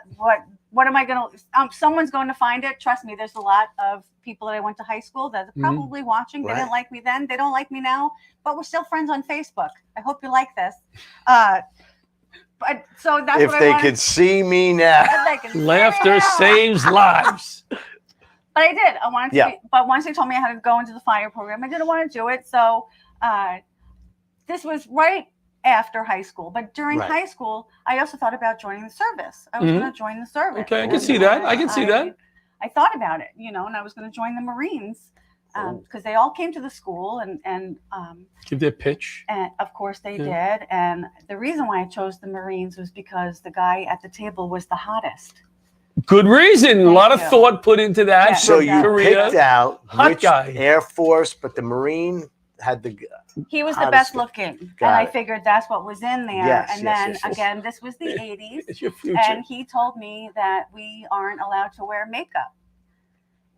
what am I going to? Someone's going to find it. Trust me. There's a lot of people that I went to high school that are probably watching. They didn't like me then. They don't like me now. But we're still friends on Facebook. I hope you like this. But so that's if what they I could see me now. Laughter saves lives. But I did. I wanted to. But once they told me I had to go into the fire program, I didn't want to do it. So this was right after high school. But during high school, I also thought about joining the service. I was going to join the service. Okay, I can see that. I can see that. I thought about it, and I was going to join the Marines. Because they all came to the school and give their pitch. And of course they did. And the reason why I chose the Marines was because the guy at the table was the hottest. Good reason. A lot of thought put into that. So you picked out which guy. Air Force, but the Marine had the. He was the best looking, and I figured that's what was in there. Yes, and then again, this was the 80s, it's your future. And he told me that we aren't allowed to wear makeup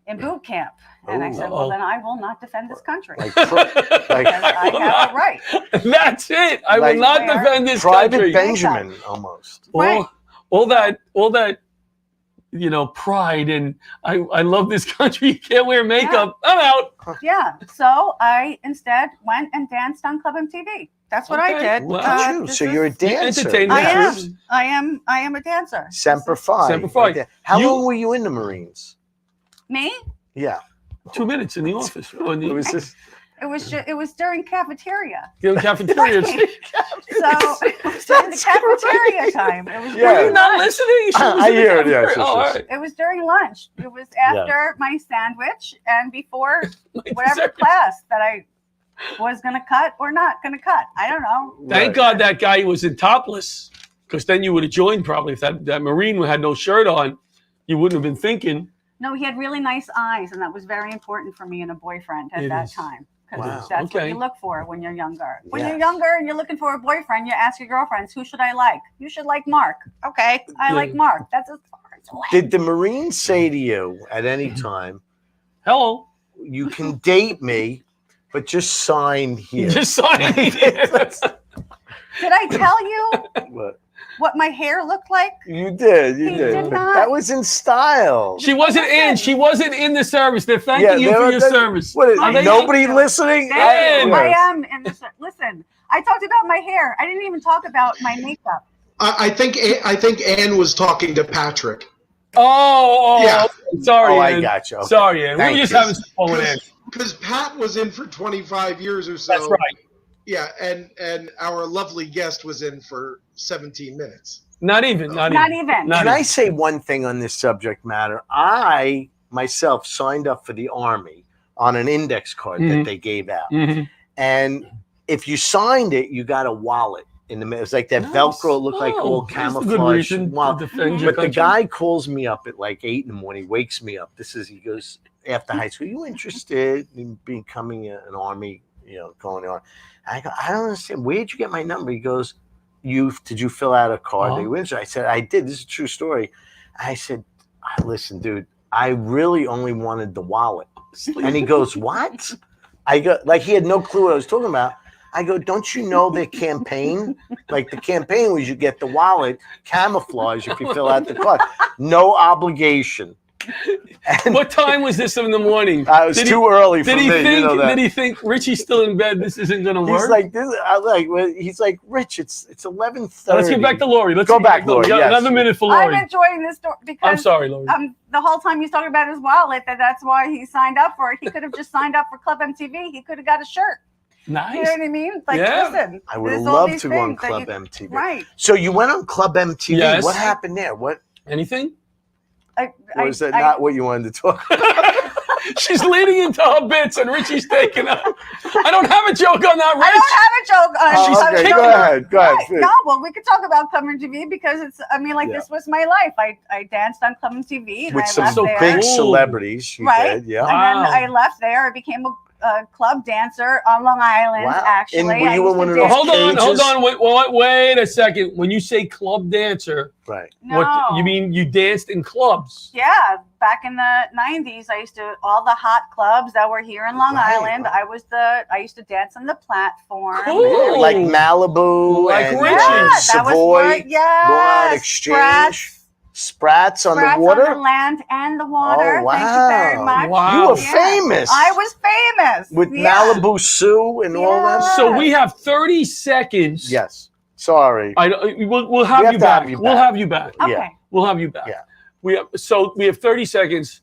in boot camp. And I said, well, then I will not defend this country. Because I have a right. That's it. I will not defend this Private country. Benjamin, almost. All that, pride and I love this country. You can't wear makeup. I'm out. Yeah. So I instead went and danced on Club MTV. That's what I did. Wow. So you're a dancer. I am a dancer. Semper Fi. Semper Fi. Right. How long were you in the Marines? Me? Yeah. 2 minutes in the office. It was during cafeteria. During cafeteria. So it was during the cafeteria time. It was Were you not listening? I hear it. Yeah. all right. It was during lunch. It was after my sandwich and before whatever class that I was going to cut or not going to cut. I don't know. Thank God that guy was in topless, because then you would have joined probably. If that Marine had no shirt on, you wouldn't have been thinking. No, he had really nice eyes, and that was very important for me and a boyfriend at that time. Because that's what you look for when you're younger. When you're younger and you're looking for a boyfriend, you ask your girlfriends, who should I like? You should like Mark. Okay, I like Mark. That's as far as away. Did the Marines say to you at any time, hello, you can date me, but just sign here? Just sign here. Did I tell you what my hair looked like? You did. You He did. did not. That was in style. She wasn't in. She wasn't in the service. They're thanking you for your service. What is nobody listening? I am in the listen. I talked about my hair. I didn't even talk about my makeup. I think Ann was talking to Patrick. Yeah. Sorry. I got you. Okay. Sorry, Ann. We were just having some fun with Ann. Because Pat was in for 25 years or so. That's right. Yeah, and our lovely guest was in for 17 minutes. Not even. Can I say one thing on this subject matter? I myself signed up for the Army on an index card that they gave out. And if you signed it, you got a wallet in the middle. It was like that Velcro, looked like all camouflage. But the guy calls me up at like 8 in the morning, wakes me up. He goes, after high school, you interested in becoming an Army, going on? I go, I don't understand. Where'd you get my number? He goes, did you fill out a card that you interested? I said, I did. This is a true story. I said, listen, dude, I really only wanted the wallet. And he goes, what? I go, like he had no clue what I was talking about. I go, don't you know their campaign? Like the campaign was you get the wallet, camouflage if you fill out the card. No obligation. And what time was this in the morning? It was too early for me. Did he think Richie's still in bed? This isn't going to work. He's like, he's like, Rich, it's 11:30. Let's get back to Lori. Let's go back, Lori. Yes. Another minute for Lori. I'm enjoying this story because I'm sorry, Lori. The whole time he's talking about his wallet, that's why he signed up for it. He could have just signed up for Club MTV. He could have got a shirt. Nice. You know what I mean? Like, listen. I would have loved to go on Club MTV. Right. So you went on Club MTV. Yes. What happened there? Anything? Or is that not what you wanted to talk about? She's leading into her bits and Richie's taking up. I don't have a joke on that, Rich. I don't have a joke on okay, go ahead. Right. No, well, we could talk about Club MTV because this was my life. I danced on Club MTV. And with I some left there. big celebrities. You did, yeah. And then I left there. I became a club dancer on Long Island. Wow. Actually, And were I you used in one to of those dance- Hold on. Wait a second. When you say club dancer, right? What you mean? You danced in clubs? Yeah, back in the 90s, I used to all the hot clubs that were here in Long Island. I used to dance on the platform. Cool. Like Malibu, Like and Richie. that was Savoy, where, yes, Long Island Exchange, Sprats on the water. on the land and the water. Oh, wow. Thank you very much. Wow. You were famous. I was famous With Malibu Sue and all that. So we have 30 seconds. Yes. Sorry. We'll have you back. We'll have you back. Okay. We'll have you back. Yeah. We have 30 seconds.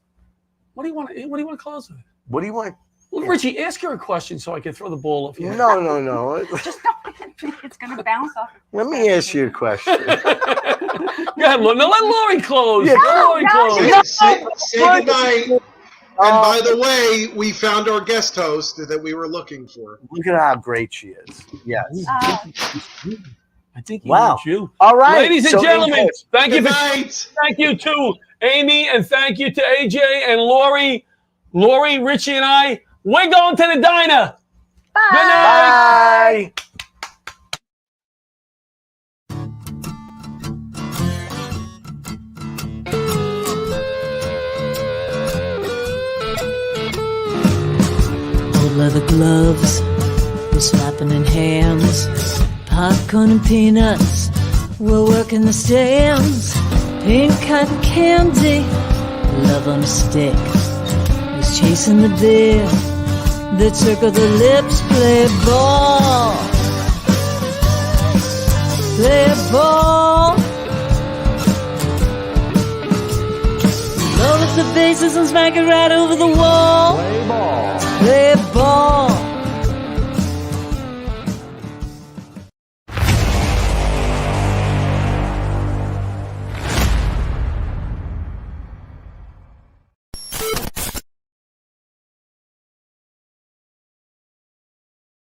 What do you want to close with? What do you want? Well, Richie, ask her a question so I can throw the ball off you. No. Just it's gonna bounce off. Let me ask you a question. Go ahead, Lori. No, let Lori close. Yeah, Let Lori close. Say goodnight. And by the way, we found our guest host that we were looking for. Look at how great she is. Yes. I think he Wow. knows you. All right. Ladies and So, gentlemen, thank you. Good night. Thank you to Amy and thank you to AJ and Lori. Lori, Richie, and I, we're going to the diner. Bye. Good night. Bye. Old leather gloves, we're slapping in hands. Popcorn and peanuts, we're working the stands. Pink cotton candy, love on a stick. He's chasing the beer that circle the lips. Play ball, play ball. Load up the bases and smack it right over the wall. Play ball. Play ball.